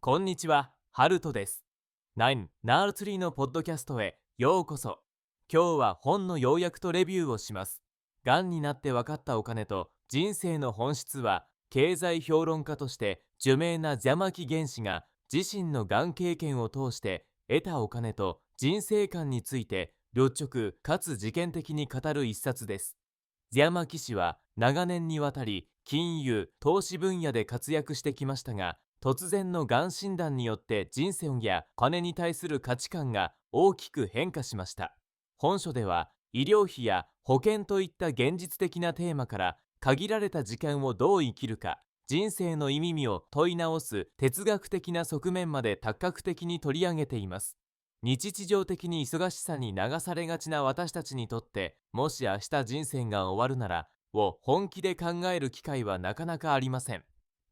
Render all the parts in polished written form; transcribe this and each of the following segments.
こんにちは、ハルトです。9ナールツリーのポッドキャストへようこそ。今日は本の要約とレビューをします。がんになって分かったお金と人生の本質は、経済評論家として著名な座間原氏が自身のがん経験を通して得たお金と人生観について率直かつ事件的に語る一冊です。座間氏は長年にわたり金融・投資分野で活躍してきましたが、突然のがん診断によって人生や金に対する価値観が大きく変化しました。本書では医療費や保険といった現実的なテーマから、限られた時間をどう生きるか、人生の意味を問い直す哲学的な側面まで多角的に取り上げています。日常的に忙しさに流されがちな私たちにとって、もし明日人生が終わるならを本気で考える機会はなかなかありません。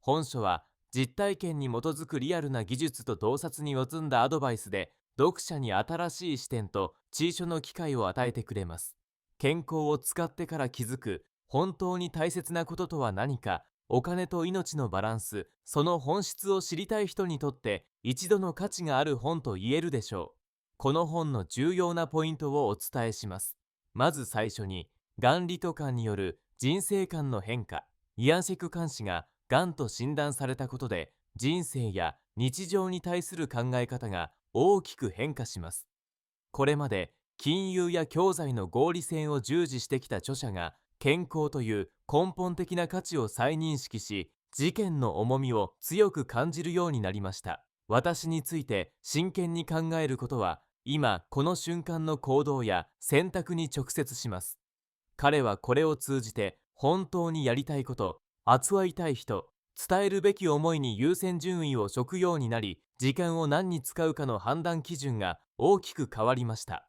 本書は実体験に基づくリアルな技術と洞察に積んだアドバイスで、読者に新しい視点と知書の機会を与えてくれます。健康を使ってから気づく本当に大切なこととは何か、お金と命のバランス、その本質を知りたい人にとって一度の価値がある本と言えるでしょう。この本の重要なポイントをお伝えします。まず最初に、がんリト感による人生観の変化。イアン・シェク監視ががんと診断されたことで、人生や日常に対する考え方が大きく変化します。これまで金融や経済の合理性を重視してきた著者が、健康という根本的な価値を再認識し、事件の重みを強く感じるようになりました。私について真剣に考えることは、今この瞬間の行動や選択に直接します。彼はこれを通じて本当にやりたいこと、扱いたい人、伝えるべき思いに優先順位を置くようになり、時間を何に使うかの判断基準が大きく変わりました。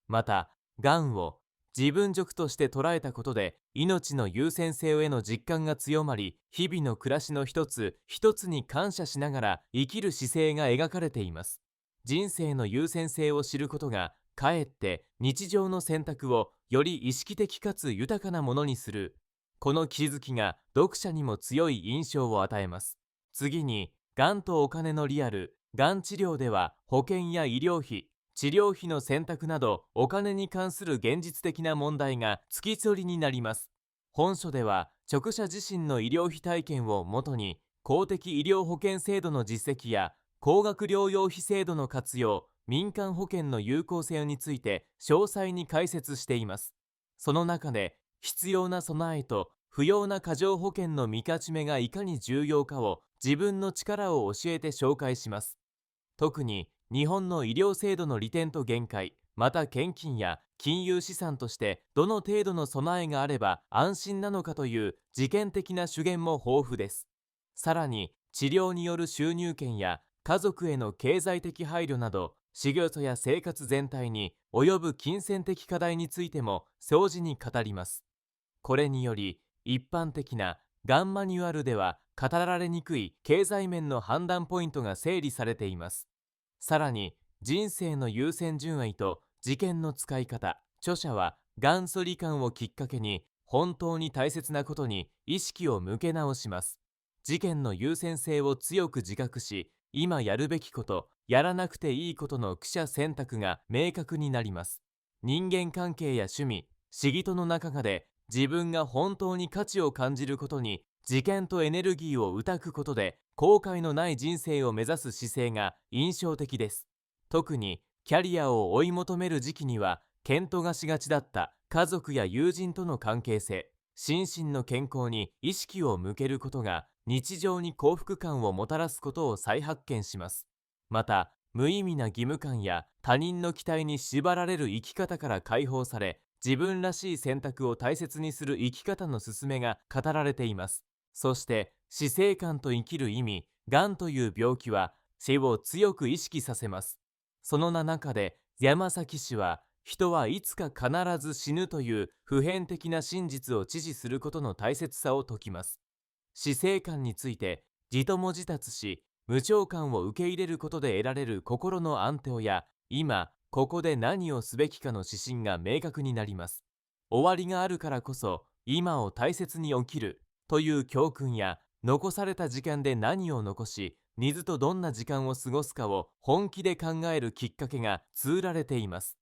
また、がんを自分軸として捉えたことで、命の優先性への実感が強まり、日々の暮らしの一つ一つに感謝しながら生きる姿勢が描かれています。人生の優先性を知ることが、かえって日常の選択をより意識的かつ豊かなものにする。この気づきが読者にも強い印象を与えます。次に、がんとお金のリアル。がん治療では保険や医療費、治療費の選択などお金に関する現実的な問題が付き添いになります。本書では著者自身の医療費体験をもとに、公的医療保険制度の実績や高額療養費制度の活用、民間保険の有効性について詳細に解説しています。その中で、必要な備えと不要な過剰保険の見勝ち目がいかに重要かを自分の力を教えて紹介します。特に日本の医療制度の利点と限界、また献金や金融資産としてどの程度の備えがあれば安心なのかという事件的な主言も豊富です。さらに、治療による収入権や家族への経済的配慮など、仕事や生活全体に及ぶ金銭的課題についても相似に語ります。これにより、一般的ながんマニュアルでは語られにくい経済面の判断ポイントが整理されています。さらに、人生の優先順位と時間の使い方。著者は元祖罹患をきっかけに本当に大切なことに意識を向け直します。事件の優先性を強く自覚し、今やるべきこと、やらなくていいことの取捨選択が明確になります。人間関係や趣味、仕事の中で自分が本当に価値を感じることに時間とエネルギーを割くことで、後悔のない人生を目指す姿勢が印象的です。特にキャリアを追い求める時期には検討がしがちだった家族や友人との関係性、心身の健康に意識を向けることが日常に幸福感をもたらすことを再発見します。また、無意味な義務感や他人の期待に縛られる生き方から解放され、自分らしい選択を大切にする生き方の勧めが語られています。そして、死生観と生きる意味。がんという病気は死を強く意識させます。その中で山崎氏は、人はいつか必ず死ぬという普遍的な真実を知事することの大切さを説きます。死生観について自問自答し、無常感を受け入れることで得られる心の安定や、今ここで何をすべきかの指針が明確になります。終わりがあるからこそ今を大切に生きるという教訓や、残された時間で何を残し水とどんな時間を過ごすかを本気で考えるきっかけが綴られています。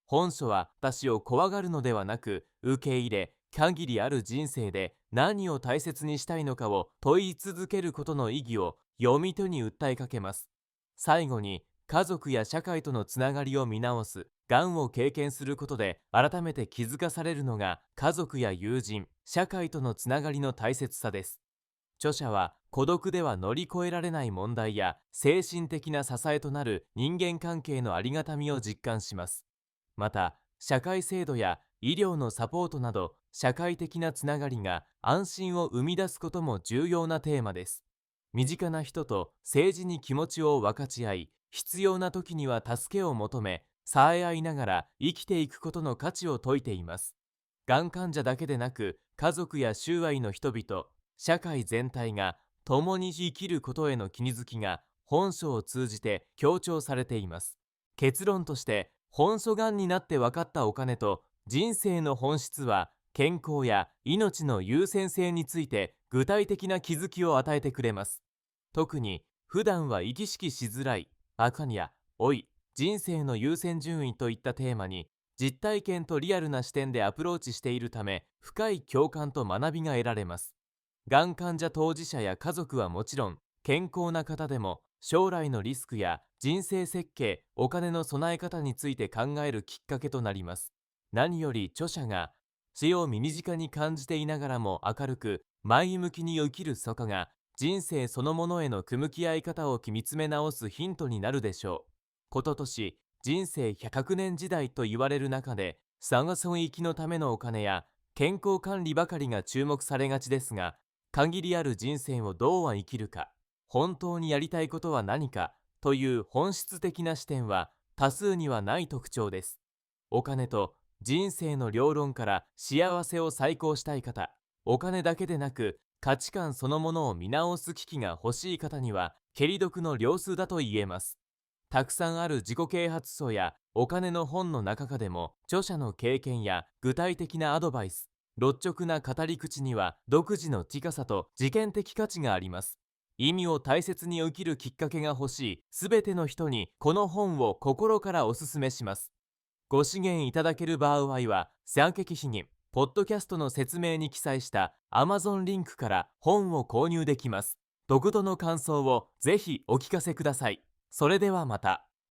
本書は私を怖がるのではなく、受け入れ、限りある人生で何を大切にしたいのかを問い続けることの意義を読み手に訴えかけます。最後に、家族や社会とのつながりを見直す、がんを経験することで改めて気づかされるのが、家族や友人、社会とのつながりの大切さです。著者は孤独では乗り越えられない問題や精神的な支えとなる人間関係のありがたみを実感します。また、社会制度や医療のサポートなど社会的なつながりが安心を生み出すことも重要なテーマです。身近な人と政治に気持ちを分かち合い、必要な時には助けを求め、支え合いながら生きていくことの価値を説いています。がん患者だけでなく、家族や周囲の人々、社会全体が共に生きることへの気づきが本書を通じて強調されています。結論として、本書がんになって分かったお金と人生の本質は、健康や命の優先性について具体的な気づきを与えてくれます。特に普段は意識しづらい赤や老い、人生の優先順位といったテーマに実体験とリアルな視点でアプローチしているため、深い共感と学びが得られます。がん患者当事者や家族はもちろん、健康な方でも将来のリスクや人生設計、お金の備え方について考えるきっかけとなります。何より著者が死を身近に感じていながらも明るく前向きに生きるそこが、人生そのものへの向き合い方を見つめ直すヒントになるでしょう。こととし人生100年時代と言われる中で、探そう生きのためのお金や健康管理ばかりが注目されがちですが、限りある人生をどうは生きるか、本当にやりたいことは何かという本質的な視点は多数にはない特徴です。お金と人生の両論から幸せを再興したい方、お金だけでなく価値観そのものを見直す機器が欲しい方には、蹴り読の良数だと言えます。たくさんある自己啓発書やお金の本の中でも、著者の経験や具体的なアドバイス、率直な語り口には独自の近さと事件的価値があります。意味を大切に生きるきっかけが欲しいすべての人に、この本を心からお勧めします。ご支援いただける場合は、三劇費にポッドキャストの説明に記載した Amazon リンクから本を購入できます。読後の感想をぜひお聞かせください。それではまた。